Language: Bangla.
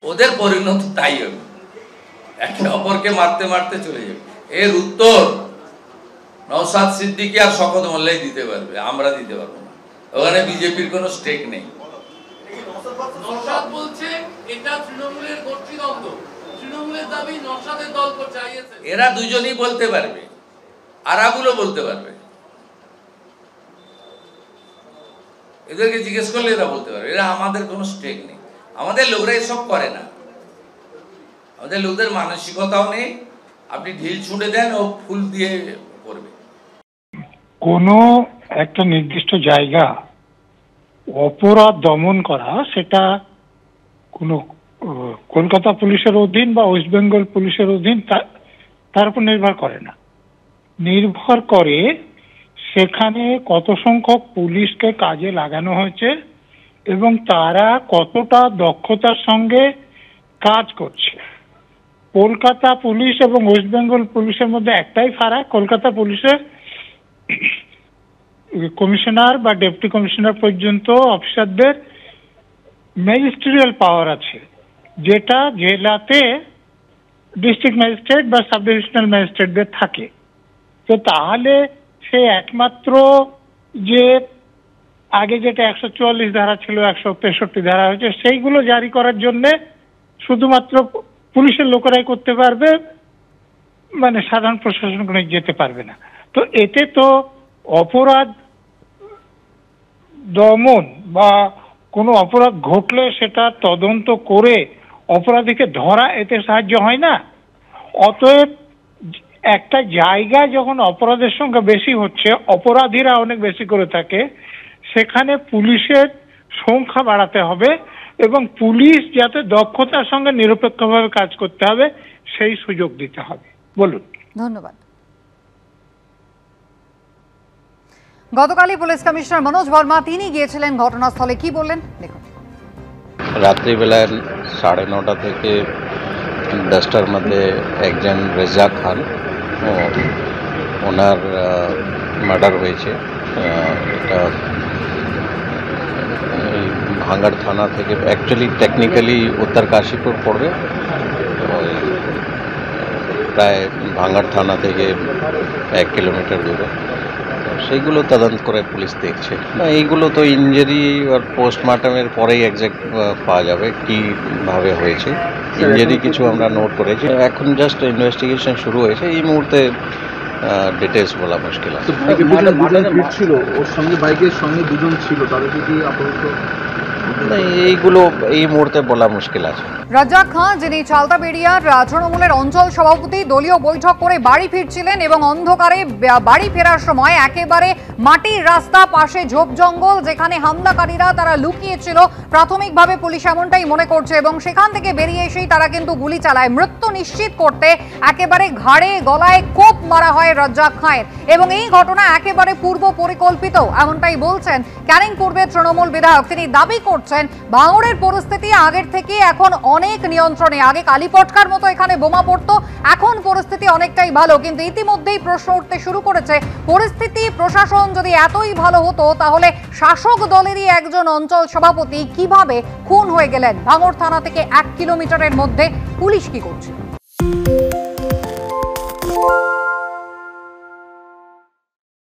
ওদের পরিণত তাই হবে, একে অপরকে মারতে মারতে চলে যাবে। এর উত্তর নওশাদ সিদ্দিকী আর শওকত মোল্লাই দিতে পারবে, আমরা দিতে পারবো না। ওখানে বিজেপির কোনো স্টেক নেই। নওশাদ বলছে এটা তৃণমূলের গোষ্ঠীদ্বন্দ্ব, তৃণমূলের দাবি নওশাদের দল করছে আইএসএফ। এরা দুজনই বলতে পারবে, আরাগুলো বলতে পারবে, এদেরকে জিজ্ঞেস করলে এরা বলতে পারবে। এরা আমাদের কোনো স্টেক নেই, আমাদের লোকরা এসব করে না, আমাদের লোকদের মানসিকতাও নেই। আপনি ঢিল ছুঁড়ে দেন ও ফুল দিয়ে পড়বে। কোনো একটা নির্দিষ্ট জায়গা অপরাধ দমন করা, সেটা কোনো কলকাতা পুলিশের অধীন বা ওয়েস্ট বেঙ্গল পুলিশের অধীন তার উপর নির্ভর করে না। নির্ভর করে সেখানে কত সংখ্যক পুলিশকে কাজে লাগানো হয়েছে এবং তারা কতটা দক্ষতার সঙ্গে কাজ করছে। কলকাতা পুলিশ এবং ওয়েস্ট বেঙ্গল পুলিশের মধ্যে একটাই ফারাক, কলকাতা পুলিশের কমিশনার বা ডেপুটি কমিশনার পর্যন্ত অফিসারদের ম্যাজিস্ট্রিয়াল পাওয়ার আছে, যেটা জেলাতে ডিস্ট্রিক্ট ম্যাজিস্ট্রেট বা সাব ডিভিশনাল ম্যাজিস্ট্রেটদের থাকে। তো তাহলে সে একমাত্র যে আগে যেটা 144 ধারা ছিল 163 ধারা হয়েছে, সেইগুলো জারি করার জন্য শুধুমাত্র পুলিশের লোকেরাই করতে পারবে, মানে সাধারণ প্রশাসন কোনো যেতে পারবে না। তো এতে তো অপরাধ দমন বা কোনো অপরাধ ঘটলে সেটা তদন্ত করে অপরাধীকে ধরা, এতে সাহায্য হয় না। অতএব একটা জায়গায় যখন অপরাধের সংখ্যা বেশি হচ্ছে, অপরাধীরা অনেক বেশি করে থাকে, সেখানে পুলিশের সংখ্যা বাড়াতে হবে এবং পুলিশ যাতে দক্ষতার সঙ্গে নিরপেক্ষভাবে কাজ করতে হবে সেই সুযোগ দিতে হবে। বলুন। ধন্যবাদ। গতকালই পুলিশ কমিশনার মনোজ বর্মা তিনি গিয়েছিলেন ঘটনাস্থলে, কি বললেন দেখুন। রাত্রিবেলা 9:30 থেকে 10টার মধ্যে একজন রেজাক খান, ওনার মার্ডার হয়েছে। এটা ভাঙ্গাড় থানা থেকে, অ্যাকচুয়ালি টেকনিক্যালি উত্তর কাশীপুর পড়বে, প্রায় ভাঙ্গাড় থানা থেকে 1 কিলোমিটার দূরে। সেইগুলো তদন্ত করে পুলিশ দেখছে। এইগুলো তো ইনজুরি আর পোস্টমর্টমের পরেই এক্সাক্ট পাওয়া যাবে কীভাবে হয়েছে। ইনজুরি কিছু আমরা নোট করেছি, এখন জাস্ট ইনভেস্টিগেশন শুরু হয়েছে। এই মুহূর্তে ডিটেলস বলা মুশকিল আছে। ছিল ওর সঙ্গে, বাইকের সঙ্গে দুজন ছিল, তাদেরকে কি আপাতত এইগুলো এই মুহূর্তে বলা মুশকিল আছে। রাজ্জাক খান, যিনি চালতাবেড়িয়ার তৃণমূলের অঞ্চল সভাপতি, দলীয় বৈঠক করে বাড়ি ফিরছিলেন এবং অন্ধকারে বাড়ি ফেরার সময় একেবারে মাটির রাস্তা, পাশে ঝোপ জঙ্গল, যেখানে হামলাকারীরা তারা লুকিয়েছিল প্রাথমিকভাবে পুলিশ এমনটাই মনে করছে, এবং সেখান থেকে বেরিয়ে এসেই তারা কিন্তু গুলি চালায়। মৃত্যু নিশ্চিত করতে একেবারে ঘাড়ে গলায় কোপ মারা হয় রাজ্জাক খানের, এবং এই ঘটনা একেবারে পূর্ব পরিকল্পিত এমনটাই বলছেন ক্যানিং পূর্বের তৃণমূল বিধায়ক। তিনি দাবি করছেন ভাঙড়ের পরিস্থিতি আগের থেকে এখন অনেক নিয়ন্ত্রণে। আগে কালীপটকার মতো এখানে বোমা পড়তো, এখন পরিস্থিতি অনেকটাই ভালো। কিন্তু ইতিমধ্যেই প্রশ্ন উঠতে শুরু করেছে, পরিস্থিতি প্রশাসন যদি এতই ভালো হতো তাহলে শাসক দলেরই একজন অঞ্চল সভাপতি কিভাবে খুন হয়ে গেলেন? ভাঙড় থানা থেকে 1 কিলোমিটারের মধ্যে পুলিশ কি করছে?